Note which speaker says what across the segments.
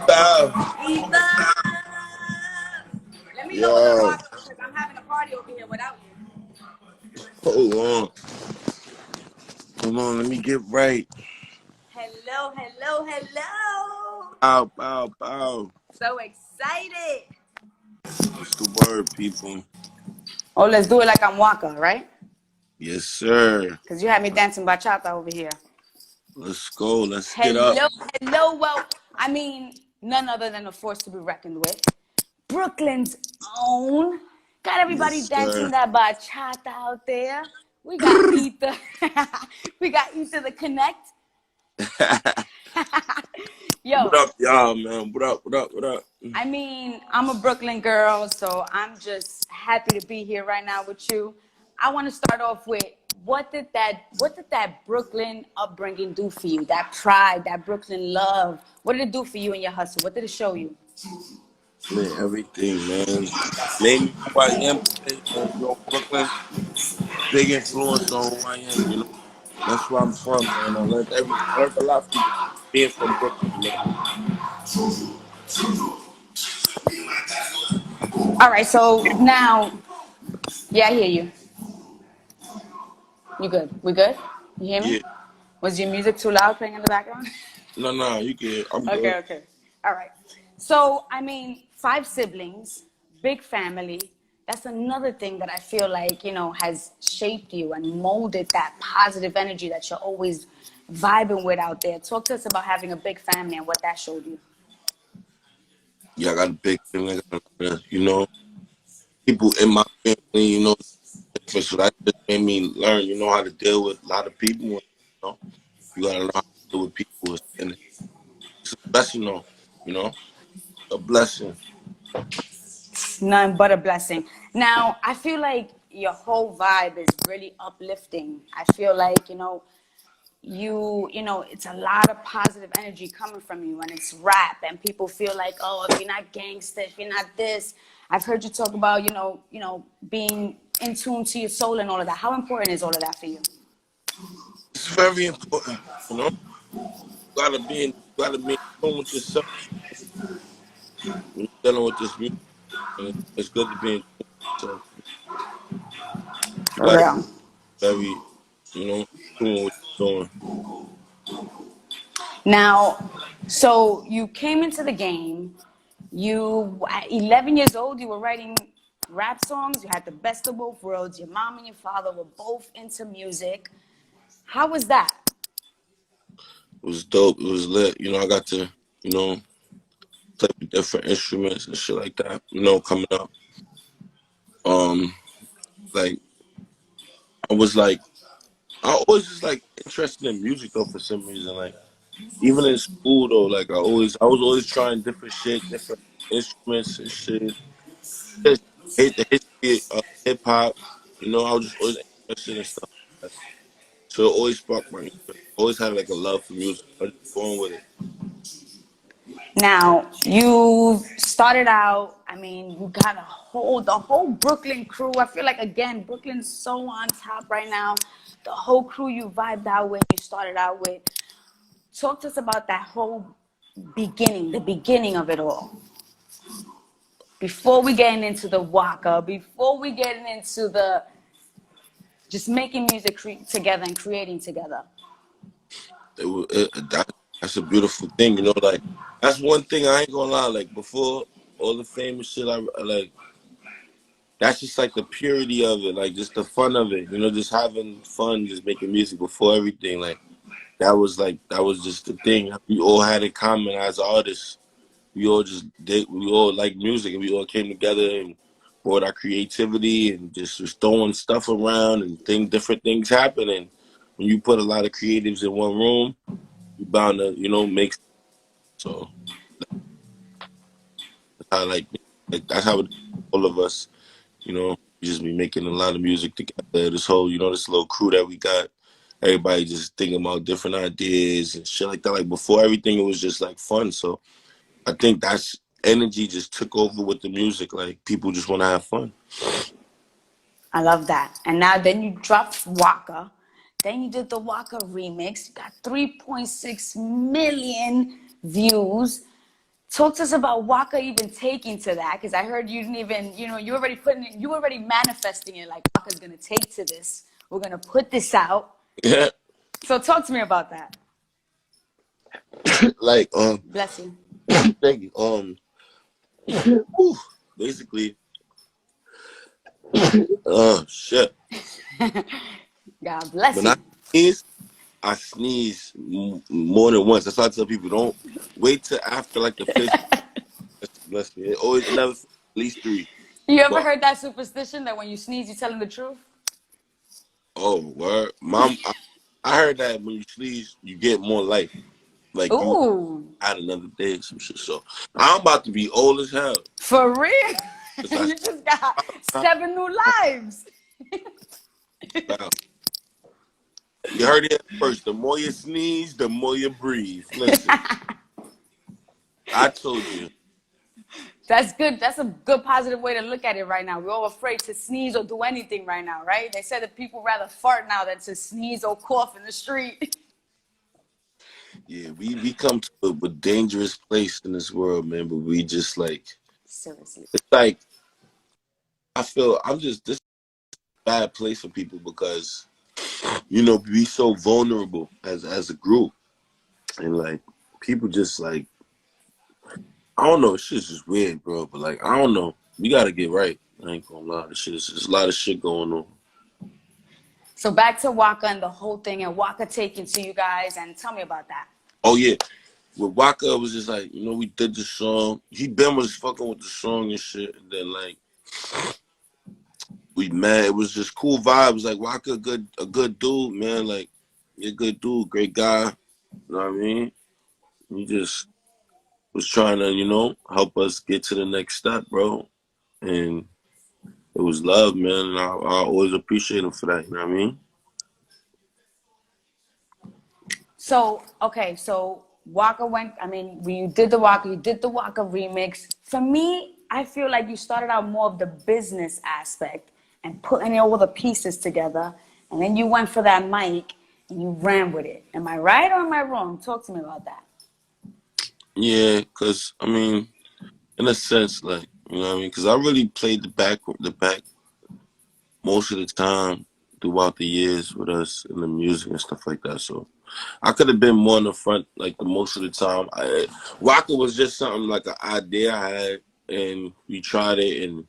Speaker 1: Bow.
Speaker 2: Eva! Let me lower the
Speaker 1: Yo,
Speaker 2: volume because I'm having a party over here without you.
Speaker 1: hold on. Hold on, let me get right.
Speaker 2: Hello, hello, hello.
Speaker 1: Bow, bow, bow.
Speaker 2: So excited.
Speaker 1: What's the word, people?
Speaker 2: Oh, let's do it like I'm Waka, right?
Speaker 1: Yes, sir.
Speaker 2: Because you had me dancing bachata over here.
Speaker 1: Let's go. Let's get up.
Speaker 2: Hello, hello. Well, I mean, none other than a force to be reckoned with. Brooklyn's own. Got everybody
Speaker 1: Yes, sir.
Speaker 2: dancing that bachata out there. We got Ether. We got Ether the Connect.
Speaker 1: What
Speaker 2: Yo,
Speaker 1: up, y'all, man? What up, what up, what up?
Speaker 2: I mean, I'm a Brooklyn girl, so I'm just happy to be here right now with you. I want to start off with what did that Brooklyn upbringing do for you? That pride, that Brooklyn love. What did it do for you in your hustle? What did it show you?
Speaker 1: Man, everything, man. Made me who I am today, man. You know, Brooklyn, big influence on who I am, you know. That's where I'm from, man. I learned a lot from being from Brooklyn, man.
Speaker 2: All right, so now, yeah, I hear you. You good? We good? You hear me?
Speaker 1: Yeah.
Speaker 2: Was your music too loud playing in the background?
Speaker 1: No, no, you good. I'm
Speaker 2: Okay,
Speaker 1: good.
Speaker 2: okay. All right. So, I mean, five siblings, big family. That's another thing that I feel like, has shaped you and molded that positive energy that you're always vibing with out there. Talk to us about having a big family and what that showed you.
Speaker 1: Yeah, I got a big thing. I got, you know, people in my family, you know, different. So that just made me learn, you know, how to deal with a lot of people. You know, you gotta learn how to deal with people, and it's a blessing, though. You know, a blessing.
Speaker 2: None but a blessing. Now, I feel like your whole vibe is really uplifting. I feel like, it's a lot of positive energy coming from you, and it's rap, and people feel like, oh, if you're not gangster, if you're not this. I've heard you talk about, being in tune to your soul and all of that. How important is all of that for you?
Speaker 1: It's very important. You know, you gotta be in tune with yourself when you're dealing with this music. And it's good to be in tune with yourself. You
Speaker 2: For
Speaker 1: gotta be
Speaker 2: real.
Speaker 1: very, you know, in tune with what you're doing.
Speaker 2: Now, so you came into the game. You, at 11 years old, you were writing rap songs. You had the best of both worlds. Your mom and your father were both into music. How was that?
Speaker 1: It was dope. It was lit. You know, I got to, you know, play with different instruments and shit like that. You know, coming up. Um, like I was like, I always just like interested in music though for some reason. Like even in school though, like I was always trying different shit, different instruments and shit. Just hate the history of hip hop. You know, I was just always interested in stuff like that. So it always sparked my interest. Always had like a love for music. I was just born with it.
Speaker 2: Now, you started out, I mean, you got the whole Brooklyn crew. I feel like, again, Brooklyn's so on top right now. The whole crew you vibed out with, you started out with. Talk to us about that whole beginning, the beginning of it all. Before we get into the Waka, before we get into the just making music together and creating together.
Speaker 1: That's a beautiful thing, you know. Like that's one thing I ain't gonna lie. Like before all the famous shit, I like that's just like the purity of it, like just the fun of it. You know, just having fun, just making music before everything. Like that was just the thing we all had in common as artists. We all like music, and we all came together and brought our creativity and just was throwing stuff around and different things happen. And when you put a lot of creatives in one room, you bound to, you know, make so. I like that's how it, all of us, you know, we just be making a lot of music together. This whole, you know, this little crew that we got, everybody just thinking about different ideas and shit like that. Like before everything, it was just like fun. So I think that's energy just took over with the music. Like people just want to have fun.
Speaker 2: I love that. And now then you dropped Waka. Then you did the Waka remix. You got 3.6 million views. Talk to us about Waka even taking to that, because I heard you didn't even, you already you already manifesting it, like Waka's gonna take to this. We're gonna put this out.
Speaker 1: Yeah.
Speaker 2: So talk to me about that.
Speaker 1: Like,
Speaker 2: Bless you.
Speaker 1: thank you. Whew, basically, shit.
Speaker 2: God bless
Speaker 1: When
Speaker 2: you.
Speaker 1: I sneeze more than once. That's why I tell people, don't wait till after like the fifth. Bless me. It never at least 3.
Speaker 2: You ever
Speaker 1: But
Speaker 2: heard that superstition that when you sneeze, you're telling the truth?
Speaker 1: oh, word, mom, I heard that when you sneeze, you get more life. Like you
Speaker 2: Ooh,
Speaker 1: had another day or some shit. So I'm about to be old as hell.
Speaker 2: for real?
Speaker 1: Cause
Speaker 2: You just got
Speaker 1: I
Speaker 2: 7 new lives.
Speaker 1: wow. You heard it first. The more you sneeze, the more you breathe. Listen, I told you.
Speaker 2: That's good. That's a good positive way to look at it right now. We're all afraid to sneeze or do anything right now, right? They said that people rather fart now than to sneeze or cough in the street.
Speaker 1: Yeah, we come to a dangerous place in this world, man. But we just like
Speaker 2: Seriously.
Speaker 1: it's like I feel I'm just this bad place for people because we so vulnerable as a group, and like people just like I don't know, shit's just weird, bro. But like I don't know, we gotta get right. I ain't gonna lie, there's a lot of shit going on.
Speaker 2: So back to Waka and the whole thing, and Waka taking to you guys, and tell me about that.
Speaker 1: Oh yeah, with Waka it was just like we did the song. He been was fucking with the song and shit, and then like we met. It was just cool vibes. Like Waka, a good dude, man. Like you're a good dude, great guy. You know what I mean? He just was trying to, help us get to the next step, bro. And it was love, man. And I always appreciate him for that. You know what I mean?
Speaker 2: So, okay, so Waka went, I mean, when you did the Waka, you did the Waka remix. For me, I feel like you started out more of the business aspect and putting all the pieces together. And then you went for that mic and you ran with it. Am I right or am I wrong? Talk to me about that.
Speaker 1: Yeah, because, I mean, in a sense, like, you know what I mean? Because I really played the back most of the time throughout the years with us in the music and stuff like that. So I could have been more in the front, like the most of the time. Waka was just something like an idea I had, and we tried it and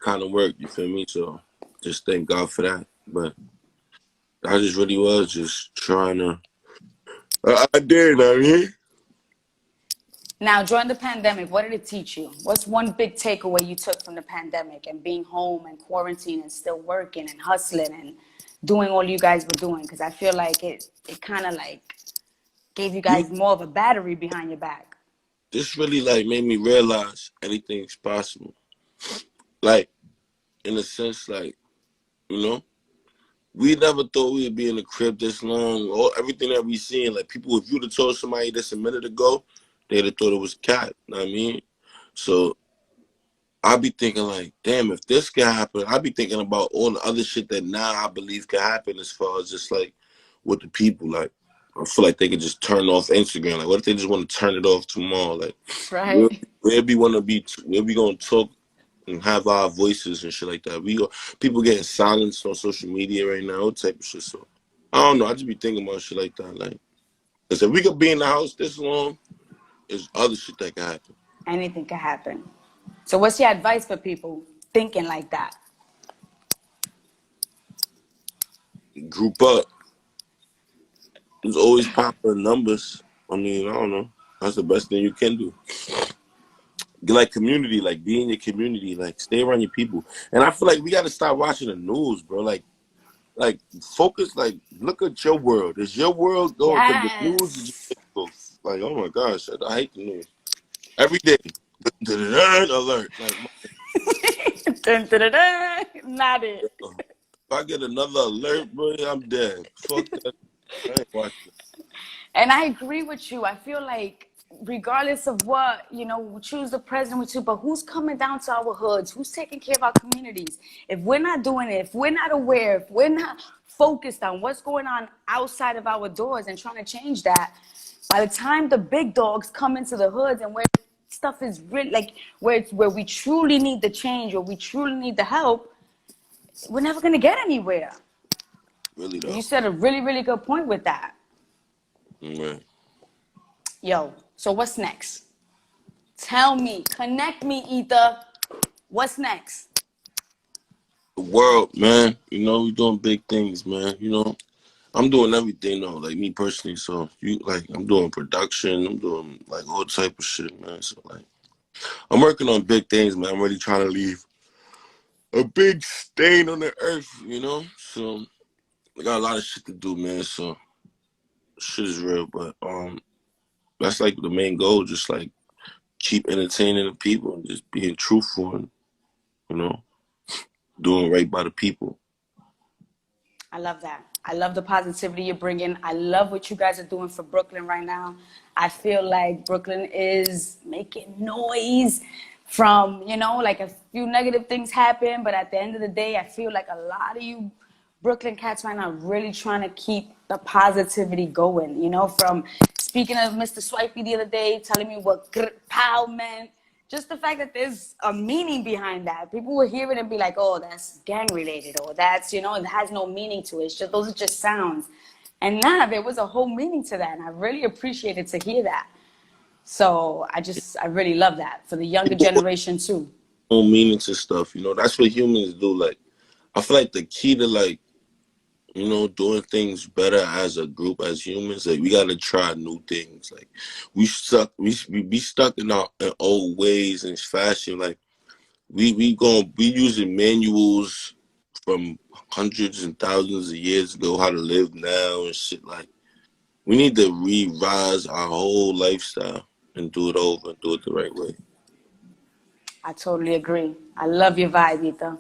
Speaker 1: kind of worked. You feel me? So just thank God for that. But I just really was just trying to. I did, I mean.
Speaker 2: Now, during the pandemic, what did it teach you? What's one big takeaway you took from the pandemic and being home and quarantine and still working and hustling and doing all you guys were doing? Because I feel like it kind of like gave you
Speaker 1: Yeah,
Speaker 2: guys more of a battery behind your back.
Speaker 1: this really like made me realize anything's possible. Like in a sense, like you know. We never thought we would be in the crib this long. All everything that we seen, like people, if you'd have told somebody this a minute ago, they'd have thought it was cat. You know what I mean? So I be thinking like, damn, if this can happen, I be thinking about all the other shit that now I believe can happen as far as just like with the people. Like I feel like they could just turn off Instagram. Like what if they just want to turn it off tomorrow? Like where,
Speaker 2: Right.
Speaker 1: where we gonna talk and have our voices and shit like that. People getting silenced on social media right now, all type of shit. So I don't know. I just be thinking about shit like that. Like, cause if we could be in the house this long, there's other shit that can happen.
Speaker 2: Anything can happen. So what's your advice for people thinking like that?
Speaker 1: Group up. There's always popular numbers. I mean, I don't know. That's the best thing you can do. Get like community, like be in your community, like stay around your people. And I feel like we got to stop watching the news, bro. Like focus, like look at your world. Is your world going? Cause the news is
Speaker 2: Yes.
Speaker 1: just like, oh my gosh, I hate the news every day. Alert! Like,
Speaker 2: Dun, dun, dun, dun. Not it.
Speaker 1: if I get another alert, bro, I'm dead. Fuck that. I ain't watching.
Speaker 2: And I agree with you. I feel like regardless of what, we choose the president we choose, but who's coming down to our hoods? Who's taking care of our communities? If we're not doing it, if we're not aware, if we're not focused on what's going on outside of our doors and trying to change that, by the time the big dogs come into the hoods and where stuff is really like where we truly need the change or we truly need the help, we're never going to get anywhere.
Speaker 1: Really though.
Speaker 2: You said a really, really good point with that.
Speaker 1: Right.
Speaker 2: Yo, so what's next? Tell me, connect me, Ether. What's next?
Speaker 1: The world, man. We doing big things, man. I'm doing everything though, like me personally. So I'm doing production. I'm doing like all type of shit, man. So like, I'm working on big things, man. I'm really trying to leave a big stain on the earth, So I got a lot of shit to do, man. So shit is real, but that's like the main goal, just like keep entertaining the people and just being truthful and you know doing right by the people.
Speaker 2: I love that. I love the positivity you're bringing. I love what you guys are doing for Brooklyn right now. I feel like Brooklyn is making noise from, like a few negative things happen. But at the end of the day, I feel like a lot of you Brooklyn cats right now really trying to keep the positivity going, from speaking of Mr. Swipey the other day, telling me what pow meant. Just the fact that there's a meaning behind that. People will hear it and be like, oh, that's gang related, or that's, it has no meaning to it. It's just, those are just sounds. And nah, there was a whole meaning to that. And I really appreciated to hear that. So I really love that for the younger
Speaker 1: People with
Speaker 2: generation too.
Speaker 1: no meaning to stuff, that's what humans do. Like, I feel like the key to like, doing things better as a group, as humans, like we gotta try new things. Like we be stuck in old ways and fashion. Like we using manuals from hundreds and thousands of years ago how to live now and shit. Like we need to revise our whole lifestyle and do it over and do it the right way.
Speaker 2: I totally agree. I love your vibe, Ether.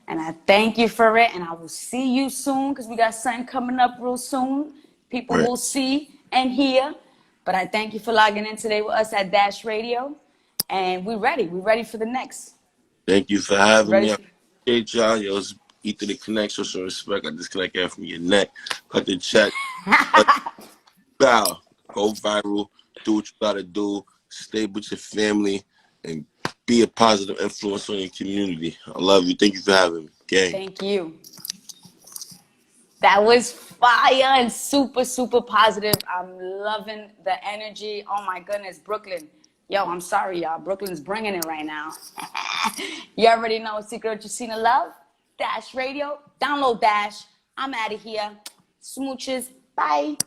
Speaker 2: And I thank you for it. And I will see you soon because we got something coming up real soon. People
Speaker 1: Right.
Speaker 2: will see and hear. But I thank you for logging in today with us at Dash Radio. And we're ready. We're ready for the next.
Speaker 1: Thank you for having
Speaker 2: Ready
Speaker 1: me. I
Speaker 2: for
Speaker 1: appreciate y'all. Yo, it's Ether the Connect, show some respect. I disconnect air from your neck. Cut the check. Bow. Go viral. Do what you gotta do. Stay with your family and be a positive influence on your community. I love you. Thank you for having me. Gang.
Speaker 2: Thank you. That was fire and super, super positive. I'm loving the energy. Oh my goodness, Brooklyn. Yo, I'm sorry, y'all. Brooklyn's bringing it right now. You already know Secret Jacina Love, Dash Radio. Download Dash. I'm out of here. Smooches. Bye.